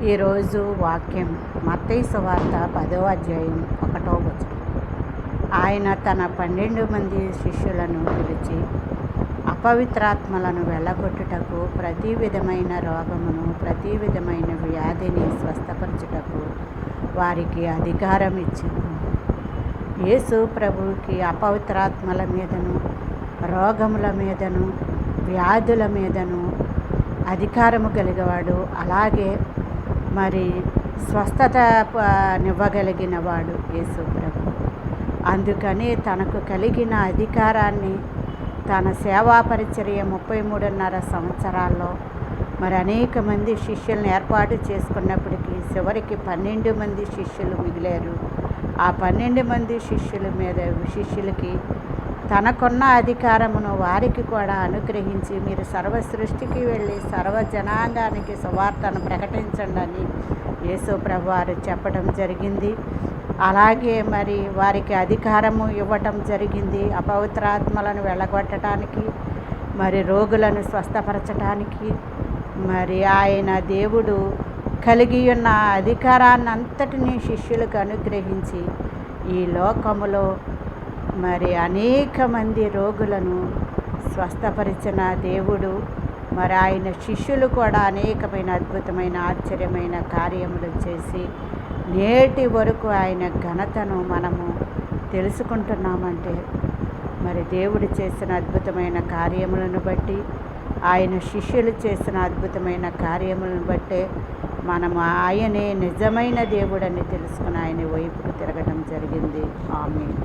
ఈరోజు వాక్యం మత్తయి సువార్త 10వ అధ్యాయం 1వ వచనం. ఆయన తన 12 మంది శిష్యులను పిలిచి అపవిత్రాత్మలను వెళ్ళగొట్టుటకు, ప్రతి విధమైన రోగమును, ప్రతి విధమైన వ్యాధిని స్వస్థపరచుటకు వారికి అధికారం ఇచ్చింది. యేసు ప్రభువుకి అపవిత్రాత్మల మీదను, రోగముల మీదను, వ్యాధుల మీదను అధికారము కలిగేవాడు. అలాగే మరి స్వస్థత నివ్వగలిగిన వాడు యేసు ప్రభు. అందుకని తనకు కలిగిన అధికారాన్ని తన సేవా పరిచర్య 33.5 సంవత్సరాల్లో మరి అనేక మంది శిష్యులను ఏర్పాటు చేసుకున్నప్పటికీ చివరికి 12 మంది శిష్యులు మిగిలారు. ఆ 12 మంది శిష్యులకి తనకున్న అధికారమును వారికి కూడా అనుగ్రహించి, మీరు సర్వ సృష్టికి వెళ్ళి సర్వ జనాంగానికి సువార్తను ప్రకటించండి అని యేసు ప్రభువారు చెప్పడం జరిగింది. అలాగే మరి వారికి అధికారము ఇవ్వటం జరిగింది. అపవిత్రాత్మలను వెళ్ళగొట్టడానికి, మరి రోగులను స్వస్థపరచటానికి, మరి ఆయన దేవుడు కలిగి ఉన్న అధికారాన్ని అంతటినీ శిష్యులకు అనుగ్రహించి ఈ లోకములో మరి అనేక మంది రోగులను స్వస్థపరిచిన దేవుడు. మరి ఆయన శిష్యులు కూడా అనేకమైన అద్భుతమైన ఆశ్చర్యమైన కార్యములు చేసి నేటి వరకు ఆయన ఘనతను మనము తెలుసుకుంటున్నామంటే మరి దేవుడు చేసిన అద్భుతమైన కార్యములను బట్టి, ఆయన శిష్యులు చేసిన అద్భుతమైన కార్యములను బట్టే మనము ఆయనే నిజమైన దేవుడని తెలుసుకుని ఆయన వైపుకు తిరగడం జరిగింది. ఆమేన్.